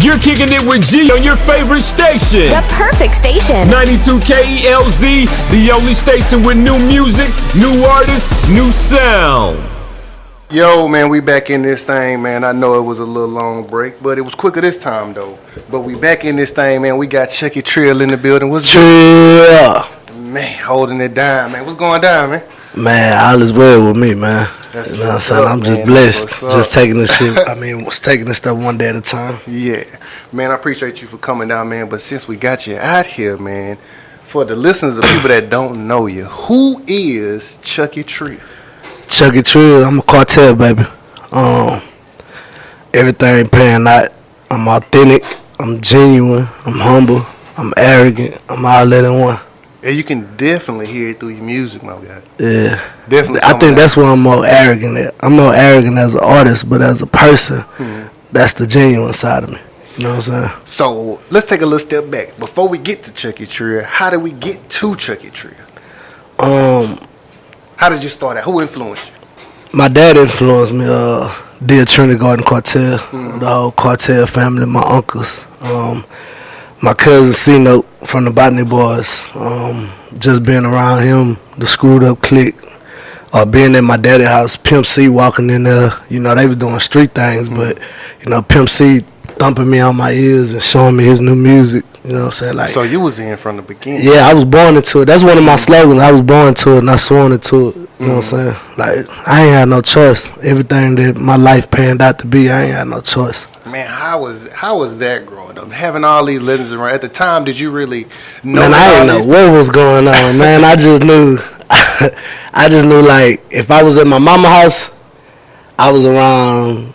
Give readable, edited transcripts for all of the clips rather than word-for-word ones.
You're kicking it with G on your favorite station. The perfect station. 92 KELZ, the only station with new music, new artists, new sound. Yo, man, we back in this thing, man. I know it was a little long break, but it was quicker this time, though. But we back in this thing, man. We got CHUCKY TRILL in the building. What's Trill? Man, holding it down, man. What's going down, man? Man, all is well with me, man. That's you know what I'm saying? I'm just blessed. Just taking this shit. Taking this stuff one day at a time. Yeah. Man, I appreciate you for coming down, man. But since we got you out here, man, for the listeners, the people that don't know you, who is CHUCKY TRILL? CHUCKY TRILL, I'm a cartel, baby. Everything paying out. I'm authentic. I'm genuine. I'm humble. I'm arrogant. I'm all that in one. And you can definitely hear it through your music, my guy. Yeah. Definitely. I think that's where I'm more arrogant at. I'm more arrogant as an artist, but as a person, that's the genuine side of me. You know what I'm saying? So let's take a little step back. Before we get to CHUCKY TRILL, how did we get to CHUCKY TRILL? How did you start out? Who influenced you? My dad influenced me. Dear Trinity Garden Cartel, the whole Cartel family, my uncles, my cousin C-Note from the Botany Boys. Just being around him, the screwed up clique, being at my daddy's house, Pimp C walking in there. You know, they was doing street things, but you know, Pimp C thumping me on my ears and showing me his new music. You know what I'm saying? Like, so you was in from the beginning. Yeah, I was born into it. That's one of my slogans. I was born into it and I sworn into it. You know what I'm saying? Like, I ain't had no choice. Everything that my life panned out to be, I ain't had no choice. Man, how was that growing up? Having all these legends around. At the time, did you really know? Man, I didn't know what was going on, man. I just knew like, if I was at my mama's house, I was around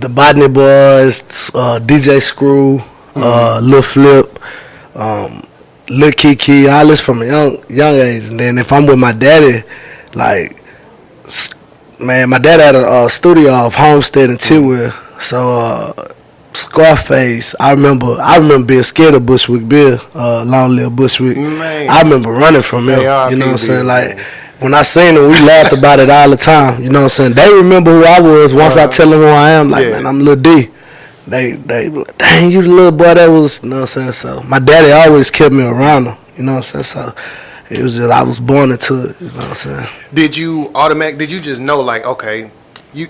the Botany Boys, DJ Screw, Lil Flip, Lil Kiki, all this from a young age. And then if I'm with my daddy, like, man, my dad had a studio off Homestead and Tidwell. So Scarface, I remember being scared of Bushwick Bill, Long Live Bushwick. Man. I remember running from him. You know what I'm saying? Like, when I seen him, we laughed about it all the time. You know what I'm saying? They remember who I was once I tell them who I am. Like, man, I'm Lil D. They be like, dang, you the little boy that was, you know what I'm saying? So my daddy always kept me around him. You know what I'm saying? So it was just, I was born into it. You know what I'm saying? Did you just know, like, okay,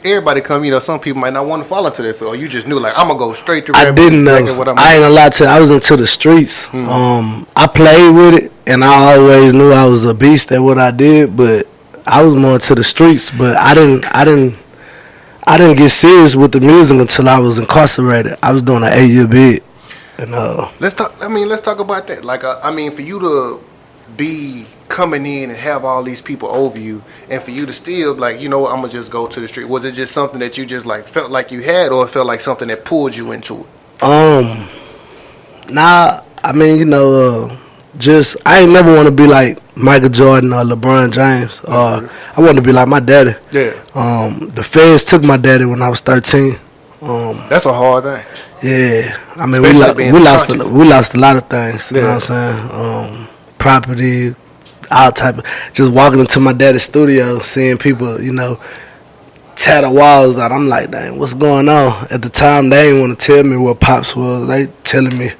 everybody come, you know, some people might not want to fall into that field, or you just knew, like, I'm going to go straight to rap. I didn't know. I ain't gonna lie to you. I was into the streets. I played with it, and I always knew I was a beast at what I did, but I was more into the streets. But I didn't get serious with the music until I was incarcerated. I was doing an 8-year bid. And let's talk about that. Like, for you to be coming in and have all these people over you, and for you to still, like, you know, I'm gonna just go to the street. Was it just something that you just, like, felt like you had, or it felt like something that pulled you into it? Nah, you know, just, I ain't never want to be like Michael Jordan or LeBron James. I wanted to be like my daddy. Yeah. The feds took my daddy when I was 13. That's a hard thing. Yeah. We lost a lot of things. You know what I'm saying? Property, all type of, just walking into my daddy's studio, seeing people, you know, tear the walls out. I'm like, dang, what's going on? At the time, they didn't want to tell me what Pops was. They telling me,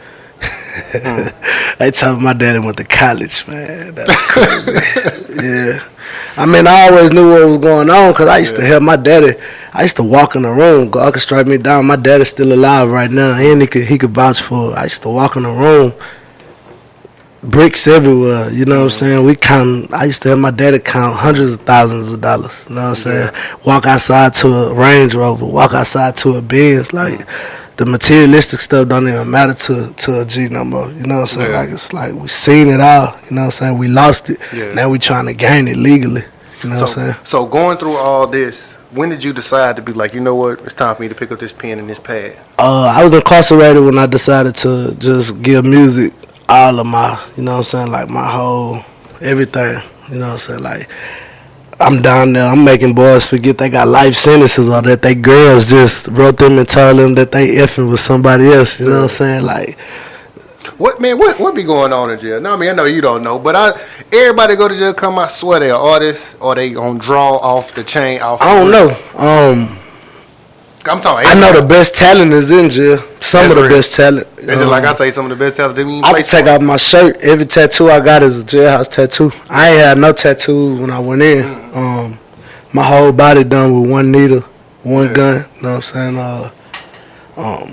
they told me my daddy went to college, man. That's crazy. Yeah. I always knew what was going on because I used to help my daddy. I used to walk in the room, go orchestrate me down. My daddy's still alive right now, and he could vouch for it. I used to walk in the room, bricks everywhere, you know what I'm saying? I used to have my daddy count hundreds of thousands of dollars, you know what I'm saying? Walk outside to a Range Rover, walk outside to a Benz, like, the materialistic stuff don't even matter to a G no more, you know what I'm saying? Like, it's like, we seen it all, you know what I'm saying? We lost it, now we trying to gain it legally, you know what I'm saying? So going through all this, when did you decide to be like, you know what, it's time for me to pick up this pen and this pad? I was incarcerated when I decided to just give music all of my, you know what I'm saying, like my whole, everything, you know what I'm saying, like, I'm down there, I'm making boys forget they got life sentences, or that they girls just wrote them and told them that they effing with somebody else, you know what I'm saying, like. What be going on in jail? No, I know you don't know, but everybody go to jail come, I swear they're artists, or they gonna draw off the chain off. I don't know. I'm talking. I know the best talent is in jail. Some of the best talent. It's just like I say, some of the best talent. I can take off my shirt. Every tattoo I got is a jailhouse tattoo. I ain't had no tattoos when I went in. My whole body done with one needle, one gun. You know what I'm saying?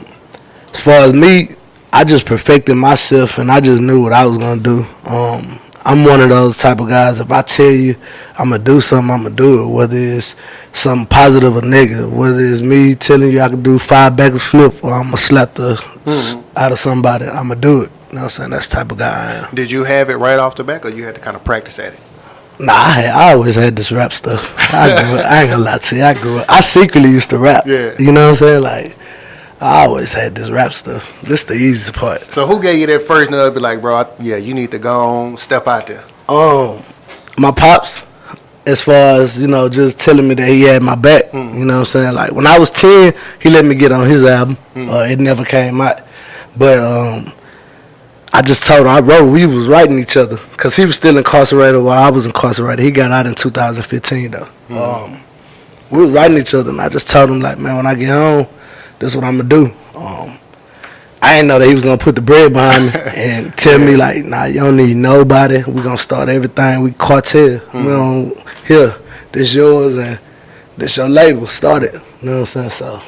As far as me, I just perfected myself and I just knew what I was gonna do. I'm one of those type of guys. If I tell you I'm gonna do something, I'm gonna do it. Whether it's something positive or negative, whether it's me telling you I can do 5 back flip or I'm gonna slap the out of somebody, I'm gonna do it. You know what I'm saying? That's the type of guy I am. Did you have it right off the back, or you had to kind of practice at it? Nah, I always had this rap stuff. I ain't gonna lie to you. I secretly used to rap. Yeah. You know what I'm saying? Like, I always had this rap stuff. This the easiest part. So who gave you that first nudge? Be like, bro, you need to go on, step out there. My pops, as far as, you know, just telling me that he had my back. You know what I'm saying? Like, when I was 10, he let me get on his album. It never came out. But I just told him, we was writing each other. Because he was still incarcerated while I was incarcerated. He got out in 2015, though. We was writing each other, and I just told him, like, man, when I get home, this is what I'm going to do. I didn't know that he was going to put the bread behind me and tell me, like, nah, you don't need nobody. We're going to start everything. We cartel. We don't, here, this yours and this your label. Start it. You know what I'm saying? So,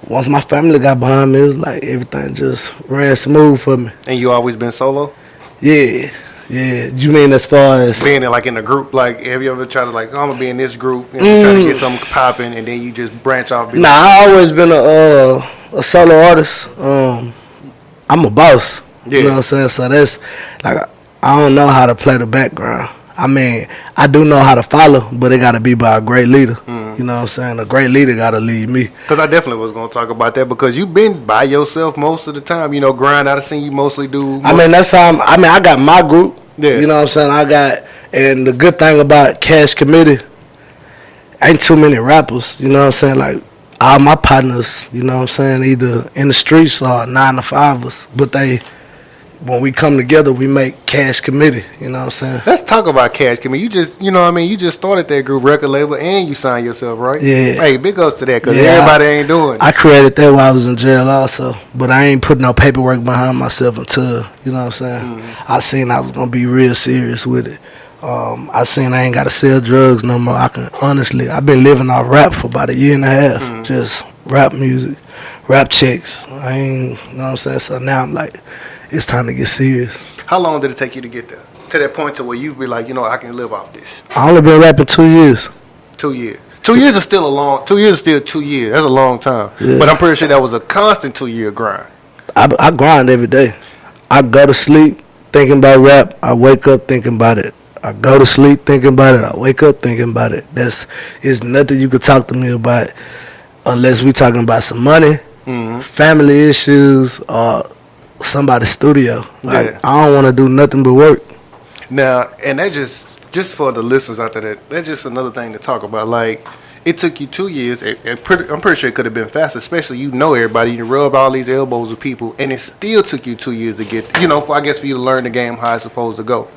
once my family got behind me, it was like everything just ran smooth for me. And you always been solo? Yeah. You mean as far as being in, like, in a group? Like, have you ever tried to, like, I'm gonna be in this group and try to get something popping, and then you just branch off? Nah, I always been a solo artist. I'm a boss. You know what I'm saying? So that's like, I don't know how to play the background. I mean, I do know how to follow, but it got to be by a great leader. You know what I'm saying? A great leader got to lead me. Because I definitely was going to talk about that, because you've been by yourself most of the time. You know, grind. I've seen you mostly do. I mean, that's how I got my group. Yeah. You know what I'm saying? And the good thing about Cash Committee, ain't too many rappers. You know what I'm saying? Like, all my partners, you know what I'm saying, either in the streets or 9-to-5ers. But when we come together, we make Cash Committee. You know what I'm saying? Let's talk about Cash Committee. You just, you know what I mean, you just started that group record label and you signed yourself, right? Yeah. Hey, big ups to that, because everybody ain't doing it. I created that while I was in jail also. But I ain't put no paperwork behind myself until, you know what I'm saying, I seen I was going to be real serious with it. I seen I ain't got to sell drugs no more. I've been living off rap for about 1.5 years. Just rap music, rap checks. You know what I'm saying? So now I'm like, it's time to get serious. How long did it take you to get there? To that point to where you be like, you know, I can live off this? I only been rapping 2 years. 2 years. 2 years is still a long, 2 years is still 2 years. That's a long time. Yeah. But I'm pretty sure that was a constant 2-year grind. I grind every day. I go to sleep thinking about rap. I wake up thinking about it. I go to sleep thinking about it. I wake up thinking about it. It's nothing you could talk to me about unless we talking about some money, family issues, or somebody's studio. Like, I don't want to do nothing but work. Now, and that just for the listeners out there, that's just another thing to talk about. Like, it took you 2 years. I'm pretty sure it could have been faster, especially you know everybody. You rub all these elbows with people, and it still took you 2 years to get, you know, I guess for you to learn the game how it's supposed to go.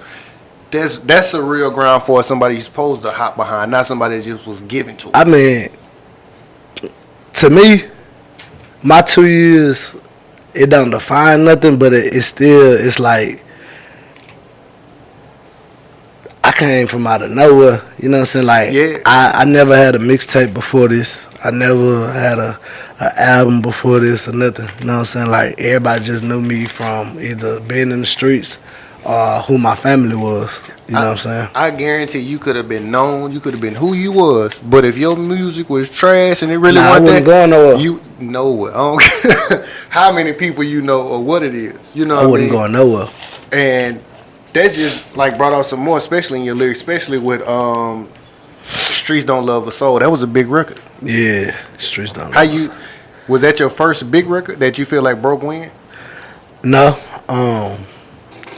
That's a real ground for somebody you're supposed to hop behind, not somebody that just was given to. I mean, to me, my 2 years, it don't define nothing, but it's like, I came from out of nowhere. You know what I'm saying? Like, I never had a mixtape before this. I never had a album before this or nothing. You know what I'm saying? Like, everybody just knew me from either being in the streets who my family was. You know what I'm saying? I guarantee you could have been known. You could have been who you was. But if your music was trash and it really wasn't that, going nowhere. You nowhere. I don't care how many people you know or what it is. You know, I wasn't going nowhere. And that just like brought out some more, especially in your lyrics, especially with Streets Don't Love a Soul. That was a big record. Yeah, Streets Don't. How you? Was that your first big record that you feel like broke wind? No.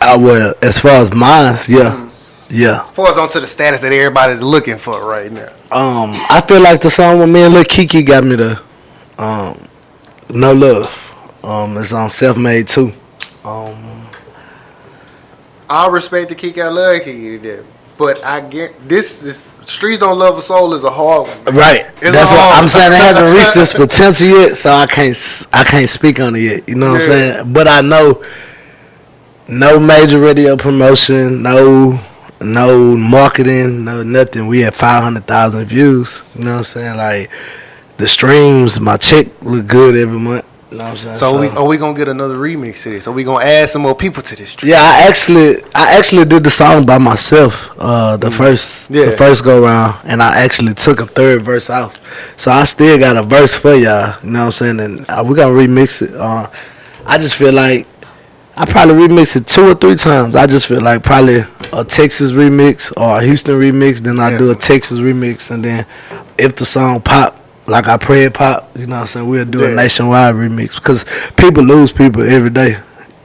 Well, as far as mine, yeah. Yeah. As far as onto the status that everybody's looking for right now. I feel like the song with me and Lil Kiki got me the No Love. It's on Self-Made too. I respect the Kiki. I love Kiki to death. But I get this Streets Don't Love a Soul is a hard one. Man. Right. That's what I'm saying. They haven't reached this potential yet, so I can't speak on it yet. You know what I'm saying? But I know no major radio promotion, no marketing, no nothing. We had 500,000 views. You know what I'm saying? Like the streams, my check look good every month. You know what I'm saying? So are we gonna get another remix to this? Are we gonna add some more people to this? Yeah, I actually did the song by myself. The first go round, and I actually took a third verse out. So I still got a verse for y'all. You know what I'm saying? And we gonna remix it. I just feel like I probably remix it 2 or 3 times. I just feel like probably a Texas remix or a Houston remix. Then I do a Texas remix, and then if the song pop. Like I pray it pop, you know what I'm saying? We'll do a nationwide remix because people lose people every day,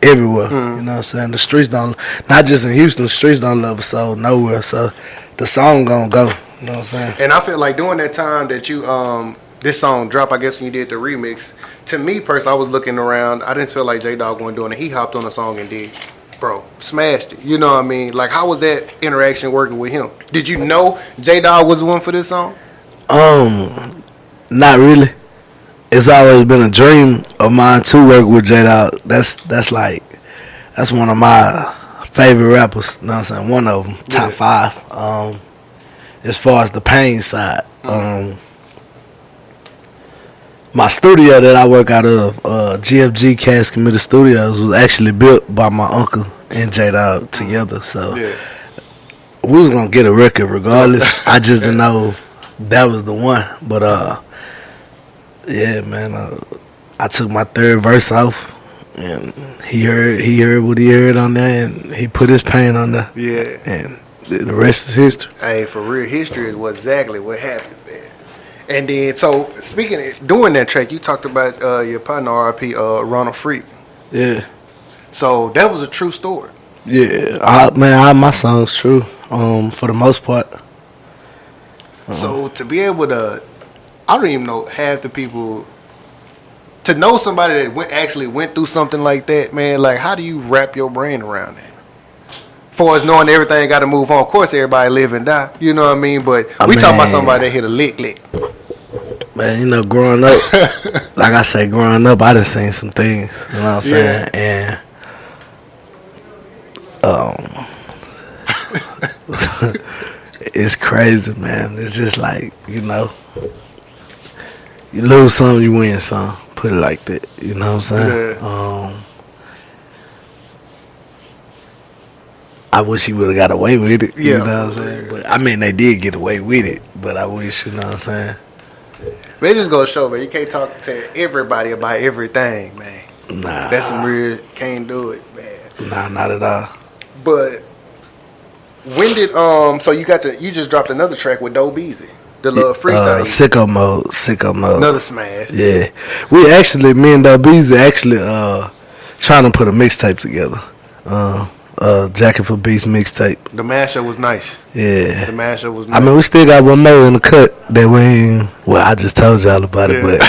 everywhere. You know what I'm saying? The streets don't, not just in Houston, the streets don't love a soul nowhere. So the song gonna go, you know what I'm saying? And I feel like during that time that you, this song dropped, I guess when you did the remix, to me personally, I was looking around, I didn't feel like Jdog wasn't doing it. He hopped on the song and did, smashed it. You know what I mean? Like how was that interaction working with him? Did you know Jdog was the one for this song? Not really. It's always been a dream of mine to work with Jdog. That's one of my favorite rappers. You know what I'm saying? One of them, top 5. As far as the pain side, my studio that I work out of, GFG Cash Committed Studios, was actually built by my uncle and Jdog together. So we was gonna get a record regardless. I just didn't know that was the one, but yeah, man. I took my third verse off, and he heard what he heard on there, and he put his pain on there. Yeah, and the rest is history. Hey, for real, history is exactly what happened, man. And then, so speaking of doing that track, you talked about your partner RIP, Ronald Freak. Yeah. So that was a true story. Yeah, all my songs true. For the most part. So to be able to, I don't even know half the people, to know somebody that actually went through something like that, man, like how do you wrap your brain around that? For us knowing everything got to move on. Of course, everybody live and die, you know what I mean? But we talking about somebody that hit a lick. Man, you know, growing up, like I say, growing up, I done seen some things, you know what I'm saying? And it's crazy, man. It's just like, you know, you lose some, you win some. Put it like that. You know what I'm saying? Yeah. I wish he would have got away with it. You know what I'm saying? But I mean, they did get away with it. But I wish, you know what I'm saying? But it just goes to show, man, you can't talk to everybody about everything, man. Nah. That's some real, can't do it, man. Nah, not at all. But when did so you just dropped another track with Beezy, the little freestyle. Sicko mode. Another smash. Yeah, we actually, me and Beezy actually trying to put a mixtape together. Jacket for Beats mixtape. The mashup was nice. Yeah, the mashup was nice. I mean, we still got one more in the cut that we ain't. Well, I just told y'all about it, but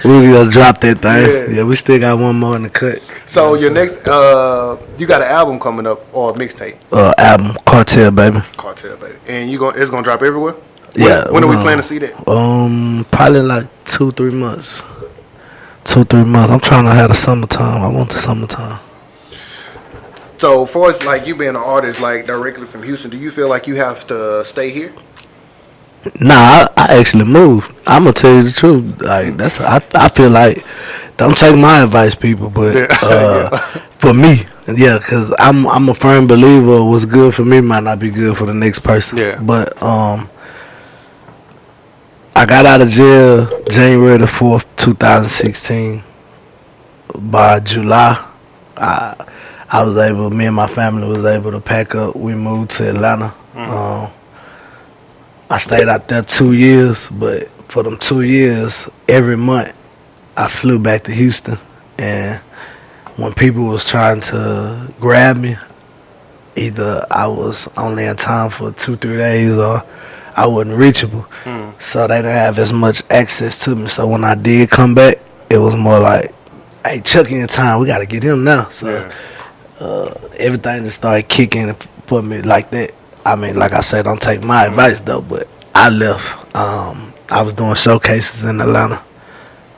we gonna drop that thing. Yeah, we still got one more in the cut. So your next, you got an album coming up or a mixtape? Album, Cartel, baby. And it's gonna drop everywhere. When are we planning to see that? Probably like 2-3 months. 2-3 months. I'm trying to have the summertime. I want the summertime. So, for us, like you being an artist, like directly from Houston, do you feel like you have to stay here? Nah, I actually moved. I'm gonna tell you the truth. Like I feel like, don't take my advice, people, but for me, because I'm a firm believer. What's good for me might not be good for the next person. Yeah. But I got out of jail January the 4th, 2016. By July, me and my family was able to pack up. We moved to Atlanta. I stayed out there 2 years, but for them 2 years, every month, I flew back to Houston. And when people was trying to grab me, either I was only in town for 2-3 days or I wasn't reachable. So they didn't have as much access to me. So when I did come back, it was more like, hey, Chucky in town, we got to get him now. So everything just started kicking for me like that. I mean, like I said, don't take my advice though. But I left. I was doing showcases in Atlanta,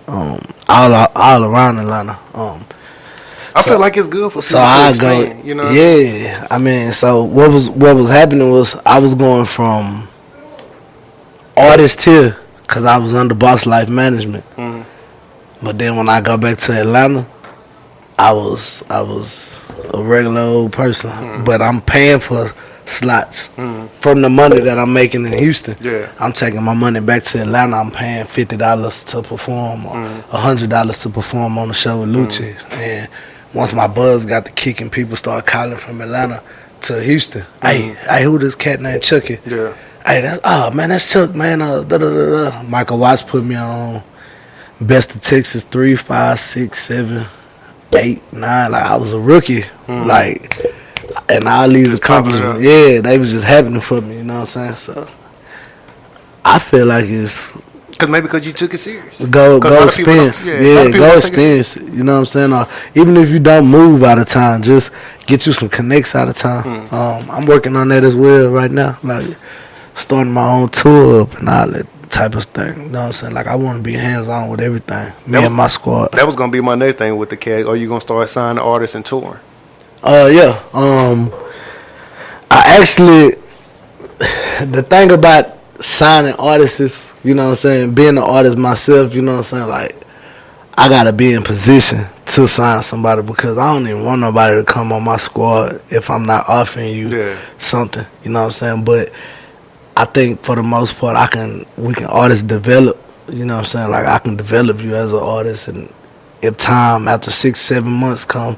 all around Atlanta. I feel like it's good for people to expand, you know. Yeah, I mean, so what was happening was I was going from artist here because I was under Boss Life Management. Mm-hmm. But then when I got back to Atlanta, I was a regular old person. Mm-hmm. But I'm paying for slots from the money that I'm making in Houston. Yeah, I'm taking my money back to Atlanta. I'm paying $50 to perform or $100 to perform on the show with Lucci. And once my buzz got the kick and people started calling from Atlanta to Houston, hey, who this cat named Chucky? Yeah. Hey, that's Chuck, man. Michael Watts put me on Best of Texas 3, 5, 6, 7, 8, 9. Like I was a rookie. Like, and all these accomplishments, yeah, they was just happening for me. You know what I'm saying? So I feel like it's because you took it serious. Go experience. Go experience. You know what I'm saying? Or even if you don't move out of town, just get you some connects out of town. I'm working on that as well right now. Like starting my own tour up and all that type of thing. You know what I'm saying? Like I want to be hands on with everything. And my squad. That was gonna be my next thing with the cat. Are you gonna start signing artists and touring? Yeah. I actually, the thing about signing artists is, you know what I'm saying, being an artist myself, you know what I'm saying, like, I got to be in position to sign somebody because I don't even want nobody to come on my squad if I'm not offering you something, you know what I'm saying, but I think for the most part we can artists develop, you know what I'm saying, like I can develop you as an artist, and if time after 6-7 months come,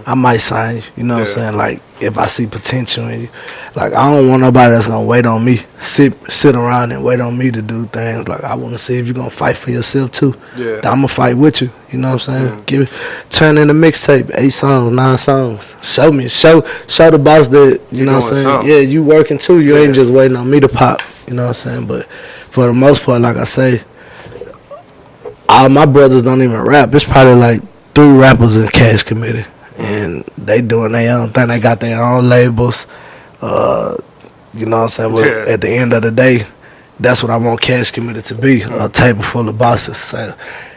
I might sign you. You know what I'm saying? Like if I see potential in you, like I don't want nobody that's gonna wait on me, sit around and wait on me to do things. Like I want to see if you're gonna fight for yourself too. Yeah, I'm gonna fight with you. You know what I'm saying? Turn in a mixtape, 8 songs, 9 songs. Show the boss that you know what I'm saying. Something. Yeah, you working too. You ain't just waiting on me to pop. You know what I'm saying? But for the most part, like I say, all my brothers don't even rap. It's probably like 3 rappers in Cash Committee, and they doing their own thing. They got their own labels. You know what I'm saying? But at the end of the day, that's what I want Cash Committee to be, a table full of bosses. So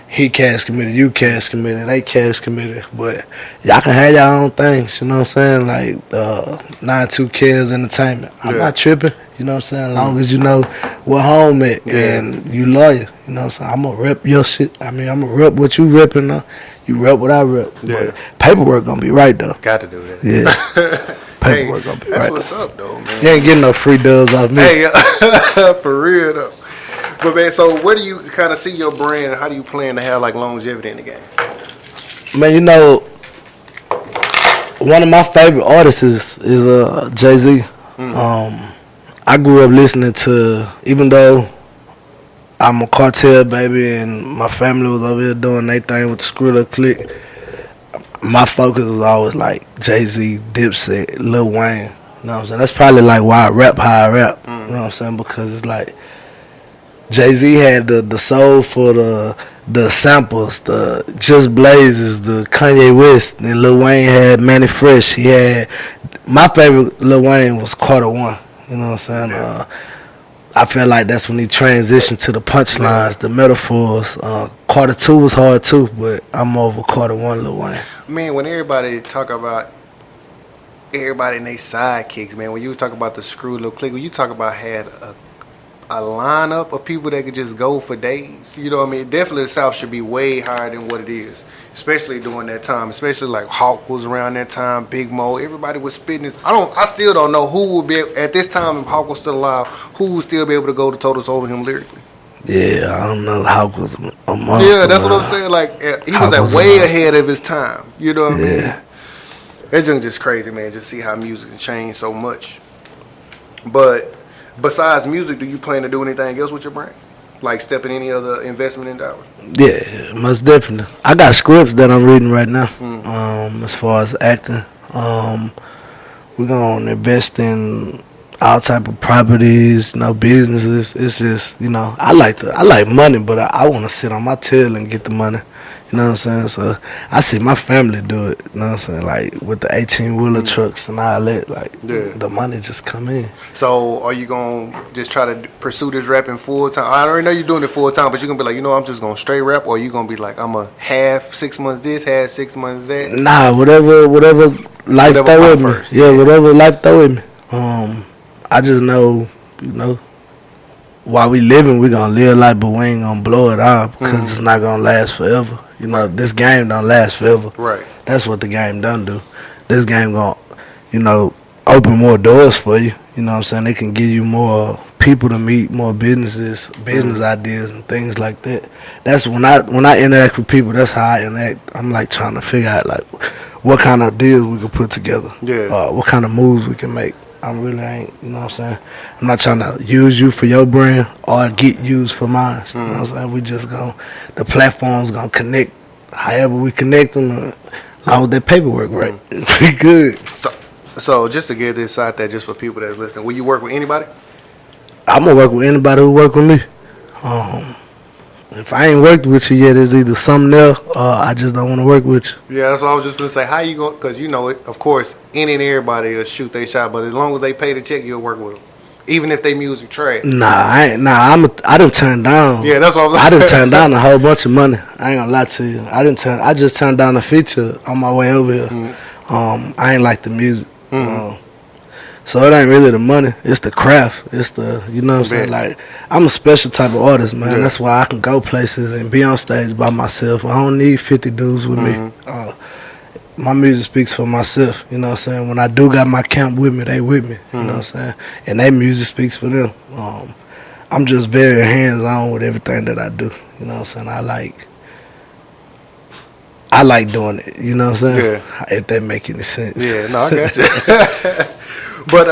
he Cash Committee, you Cash Committee, they Cash Committee. But y'all can have your own things, you know what I'm saying? Like 92 Kids Entertainment. I'm not tripping, you know what I'm saying? As long as you know what home at and you loyal, you know what I'm saying? I'm going to rep your shit. I mean, I'm going to rep what you repping now. You rep what I rep. Yeah. But paperwork going to be right, though. Got to do that. Yeah. Paperwork going to be right. That's what's up, though, man. You ain't getting no free dubs off me. Hey, for real, though. But, man, so where do you kind of see your brand? How do you plan to have, like, longevity in the game? Man, you know, one of my favorite artists is Jay-Z. I grew up listening to, even though I'm a CARTEL baby and my family was over here doing their thing with the Screwed Up Clique, my focus was always like Jay-Z, Dipset, Lil Wayne. You know what I'm saying? That's probably like why I rap how I rap. You know what I'm saying? Because it's like Jay-Z had the soul for the samples, the Just Blazes, the Kanye West, and Lil Wayne had Manny Fresh. He had, my favorite Lil Wayne was Carter 1. You know what I'm saying? Yeah. I feel like that's when he transitioned to the punchlines, the metaphors. Carter 2 was hard too, but I'm over Carter 1, Lil Wayne. Man, when everybody talk about everybody and they sidekicks, man, when you talk about the Screwed Little Clique, when you talk about had a lineup of people that could just go for days, you know what I mean? Definitely the South should be way higher than what it is, especially during that time, especially like Hawk was around that time, Big Mo, everybody was spitting this. I still don't know who would be, at this time if Hawk was still alive, who would still be able to go to toe-to-toe over him lyrically. Yeah, I don't know. Hawk was a monster. Yeah, that's what I'm saying. Like, he was way ahead of his time, you know what I mean? It's just crazy, man, just see how music has changed so much. But besides music, do you plan to do anything else with your brand? Like step in any other investment endeavors? Yeah, most definitely. I got scripts that I'm reading right now. As far as acting, we're gonna invest in all type of properties, businesses. It's just, I like money, but I want to sit on my tail and get the money. You know what I'm saying? So I see my family do it. You know what I'm saying? Like with the 18-wheeler trucks and all that. Like the money just come in. So are you gonna just try to pursue this rapping full time? I already know you're doing it full time, but you're gonna be like, you know, I'm just gonna straight rap, or you gonna be like, I'm a half 6 months this, half 6 months that. Nah, whatever life throw at me. First. Yeah, whatever life throw at me. I just know, you know, while we living, we gonna live life, but we ain't gonna blow it out because it's not gonna last forever. You know, this game don't last forever. Right. That's what the game done do. This game gonna, you know, open more doors for you. You know what I'm saying? They can give you more people to meet, more business ideas and things like that. That's when I interact with people, that's how I interact. I'm like trying to figure out like what kind of deals we can put together. Yeah. What kind of moves we can make. I really ain't, you know what I'm saying? I'm not trying to use you for your brand or get used for mine. You know what I'm saying? We just the platform's gonna connect however we connect them. How with that paperwork, right? We good. So just to get this out there, just for people that's listening, will you work with anybody? I'm gonna work with anybody who work with me. If I ain't worked with you yet, it's either something else or I just don't want to work with you. Yeah, that's what I was just gonna say. How you go? Because you know, of course, any and everybody will shoot they shot, but as long as they pay the check, you'll work with them, even if they music trash. I done turned down. Yeah, that's what I done turned down a whole bunch of money. I ain't gonna lie to you. I just turned down a feature on my way over here. I ain't like the music. So it ain't really the money. It's the craft. It's the, you know what I'm saying? Like, I'm a special type of artist, man. That's why I can go places and be on stage by myself. I don't need 50 dudes with me. My music speaks for myself, you know what I'm saying? When I do got my camp with me, they with me, you know what I'm saying? And their music speaks for them. I'm just very hands-on with everything that I do, you know what I'm saying? I like doing it, you know what I'm saying? Yeah. If that make any sense. Yeah, no, I got you. But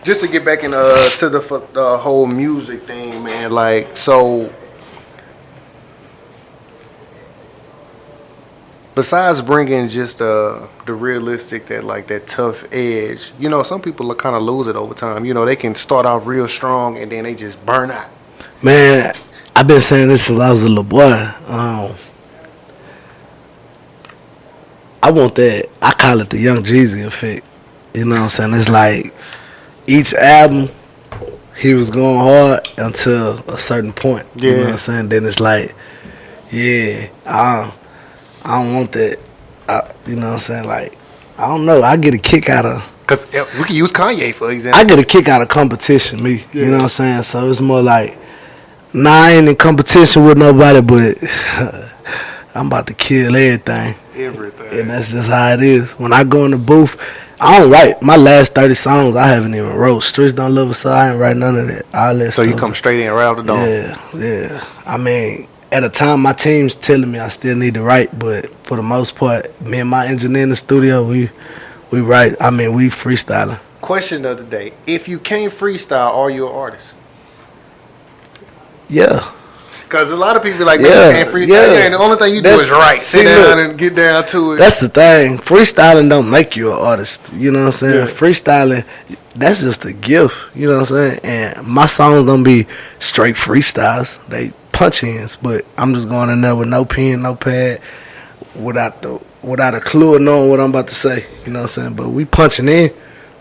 just to get back into to the whole music thing, man. Like, so besides bringing just the realistic, that tough edge, you know, some people kind of lose it over time. You know, they can start off real strong and then they just burn out. Man, I've been saying this since I was a little boy. I want that. I call it the Young Jeezy effect. You know what I'm saying? It's like each album, he was going hard until a certain point. Yeah. You know what I'm saying? Then it's like, yeah, I don't want that. You know what I'm saying? Like, I don't know. I get a kick out of... Because we can use Kanye, for example. I get a kick out of competition, me. Yeah. You know what I'm saying? So it's more like, I ain't in competition with nobody, but I'm about to kill everything. Everything. And that's just how it is. When I go in the booth, I don't write. My last 30 songs, I haven't even wrote. Streets Don't Love Us, so I ain't write none of that. All that so stuff. You come straight in right out the door. Yeah. I mean, at a time, my team's telling me I still need to write, but for the most part, me and my engineer in the studio, we write. I mean, we freestyling. Question of the day. If you can't freestyle, are you an artist? Yeah. Because a lot of people like, man, you can't freestyle. Yeah, and the only thing you do is write. Sit down and get down to it. That's the thing. Freestyling don't make you an artist. You know what I'm saying? Yeah. Freestyling, that's just a gift. You know what I'm saying? And my songs don't be straight freestyles. They punch-ins. But I'm just going in there with no pen, no pad, without a clue of knowing what I'm about to say. You know what I'm saying? But we punching in.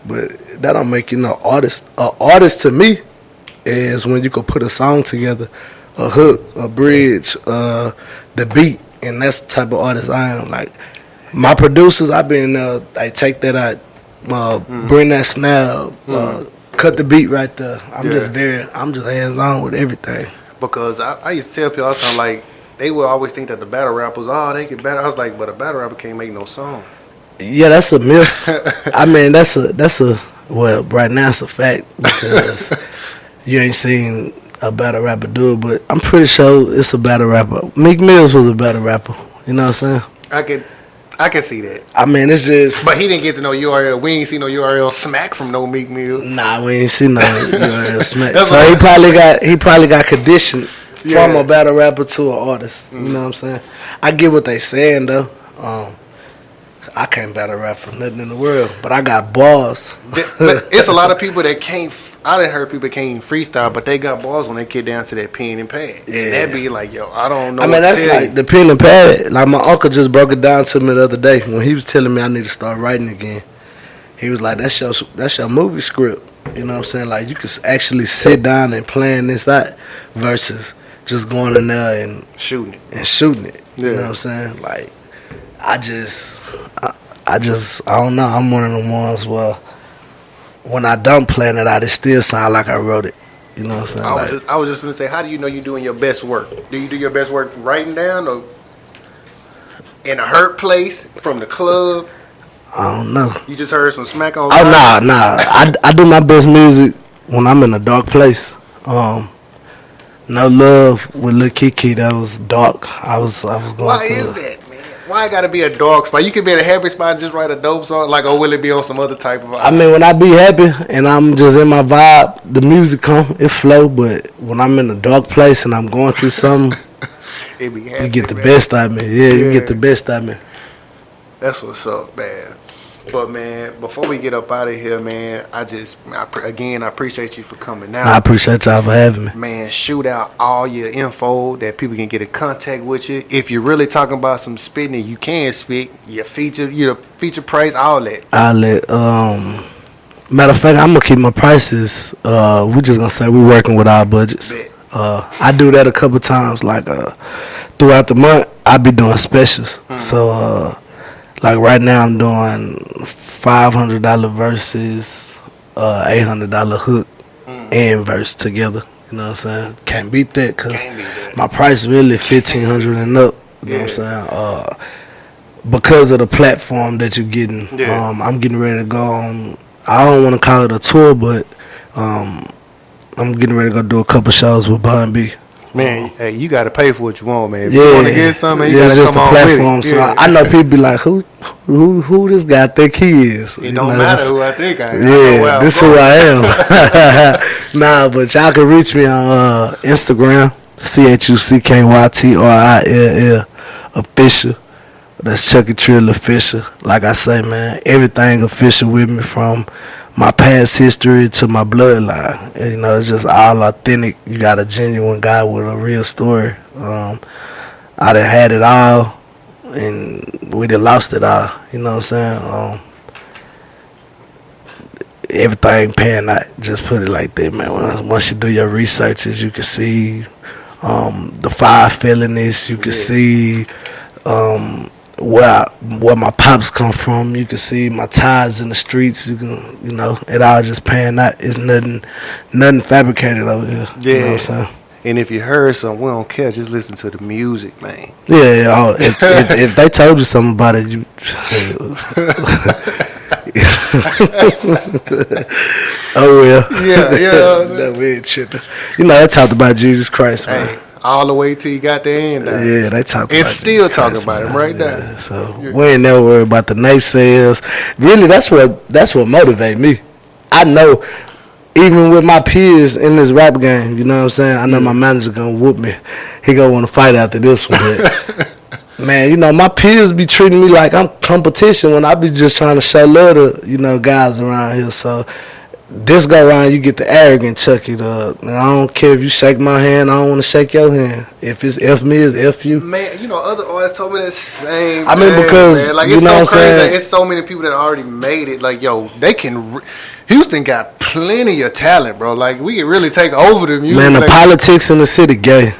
But that don't make you no artist. An artist to me is when you can put a song together, a hook, a bridge, the beat, and that's the type of artist I am. Like, my producers, I take that out, bring that snare, cut the beat right there. I'm just hands-on with everything. Because I used to tell people all the time, like, they would always think that the battle rappers, they get better. I was like, but a battle rapper can't make no song. Yeah, that's a myth. I mean, well, right now it's a fact because you ain't seen a battle rapper do it, but I'm pretty sure it's a battle rapper. Meek Mill was a battle rapper. You know what I'm saying? I can see that. I mean, it's just... But he didn't get to no URL. We ain't see no URL smack from no Meek Mill. Nah, we ain't see no URL smack. So he probably got conditioned from a battle rapper to an artist. You know what I'm saying? I get what they saying, though. I can't battle rap for nothing in the world, but I got bars. But it's a lot of people that can't. I done heard people can't freestyle, but they got bars when they get down to that pen and pad. Yeah, that'd be like, yo, I don't know. I mean, that's like the pen and pad. Like my uncle just broke it down to me the other day when he was telling me I need to start writing again. He was like, that's your movie script. You know what I'm saying? Like you could actually sit down and plan this out versus just going in there and shooting it. Yeah. You know what I'm saying? Like I don't know. I'm one of the ones where when I don't plan it out, it still sound like I wrote it. You know what I'm saying? I was just gonna say, how do you know you're doing your best work? Do you do your best work writing down or in a hurt place from the club? I don't know. You just heard some smack on. Oh nah. I do my best music when I'm in a dark place. No Love with Lil Kiki, that was dark. I was going. Why is that, man? Why it gotta be a dark spot? You could be in a happy spot and just write a dope song, like, or will it be on some other type of vibe? I mean, when I be happy and I'm just in my vibe, the music come, it flow. But when I'm in a dark place and I'm going through something, it be happy, you get the best out of me. Yeah, you get the best out of me. That's what's up, man. But man, before we get up out of here, man, I appreciate you for coming out. I appreciate y'all for having me. Man, shoot out all your info that people can get in contact with you. If you're really talking about some spitting, you can spit. Your feature price, all that. Matter of fact, I'm gonna keep my prices. We just gonna say we working with our budgets. I do that a couple times, like throughout the month. I be doing specials. So. Like right now, I'm doing $500 verses, $800 hook and verse together. You know what I'm saying? Can't beat that because my price really $1,500 and up. You know what I'm saying? Because of the platform that you're getting, I'm getting ready to go on. I don't want to call it a tour, but I'm getting ready to go do a couple shows with Bun B. Man, hey, you got to pay for what you want, man. If you want to get something, you got to come on platform, with it. So I know people be like, who this guy think he is? It don't matter who I think I am. Yeah, this who I am. Nah, but y'all can reach me on Instagram, CHUCKYTRILL official. That's Chucky Trill official. Like I say, man, everything official with me from my past history to my bloodline. You know, it's just all authentic. You got a genuine guy with a real story. I done had it all, and we done lost it all. You know what I'm saying? Everything pan out. Just put it like that, man. Once you do your researches, you can see the 5 felonies. You can see where my pops come from. You can see my ties in the streets. You know, it all just pan out. It's nothing fabricated over here. Yeah. You know what I'm saying? And if you heard something, we don't care. Just listen to the music, man. Yeah. If they told you something about it, you. Oh well. Yeah. No, we ain't tripping. You know, they talked about Jesus Christ, man. Hey. All the way till you got the end down. Yeah, they talk about it. And still talking about him right now. So we ain't never worried about the naysayers. Really, that's what motivate me. I know, even with my peers in this rap game, you know what I'm saying? I know my manager gonna whoop me. He gonna want to fight after this one. But man, you know, my peers be treating me like I'm competition when I be just trying to show love to, guys around here. So this go around, you get the arrogant Chucky. I don't care if you shake my hand. I don't want to shake your hand. If it's F me, it's F you. Man, other artists told me the same. I mean, because man. Like, you it's know so what I'm crazy. saying? Like, it's so many people that already made it. Like, yo, they can. Houston got plenty of talent, bro. Like, we can really take over the music. Man, the politics in the city gay.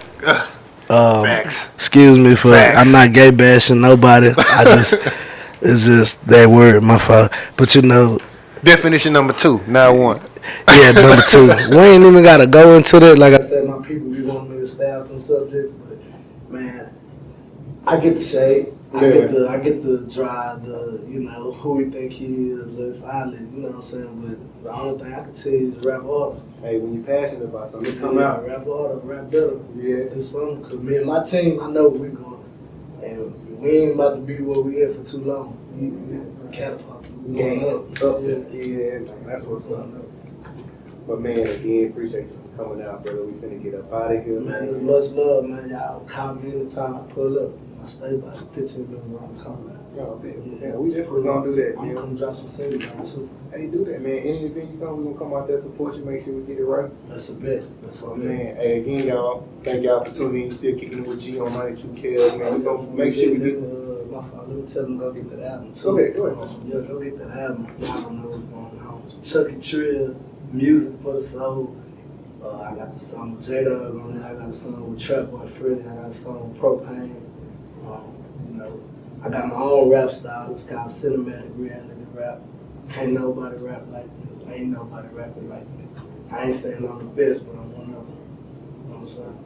Facts. Excuse me for I'm not gay bashing nobody. It's just that word, my fault. But definition number 2, not 1. Yeah, number 2. We ain't even gotta go into that. Like I said, my people be wanting me to stay out them subjects, but man, I get the shade. I get the drive. Who we think he is, looks solid. You know what I'm saying? But the only thing I can tell you is rap harder. Hey, when you're passionate about something, come out. Rap harder, rap better. Yeah. Do something. Cause me and my team, I know where we going, and we ain't about to be where we at for too long. We catapult. Gangs up there. Yeah, man, that's what's up. But man, again, appreciate you for coming out, brother. We finna get up out of here, man. There's much love, man. Y'all call me anytime I pull up. stay about 15 minutes around the corner. Oh, yeah, we definitely gonna do that, man. I'm gonna drop some CD down too. Hey, do that, man. Any event you come, we gonna come out there support you. Make sure we get it right. That's a bet. That's a bet. Man, hey, again, y'all. Thank y'all for tuning in. Still kicking it with G on 92 KL, man. We gonna make sure we get. My fault. Let me tell them go get that album too. Go ahead. Yeah, go get that album. Y'all don't know what's going on. CHUCKY TRILL, Music for the Soul. I got the song with Jdog on it. I got a song with Trap Boy Freddy. I got a song with Propane. You know, I got my own rap style. It's called cinematic reality rap. Ain't nobody rap like me. Ain't nobody rapping like me. I ain't saying I'm the best, but I'm one of them. You know what I'm saying?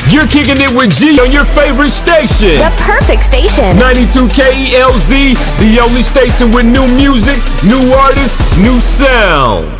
You're kicking it with G on your favorite station. The perfect station. 92 KELZ, the only station with new music, new artists, new sound.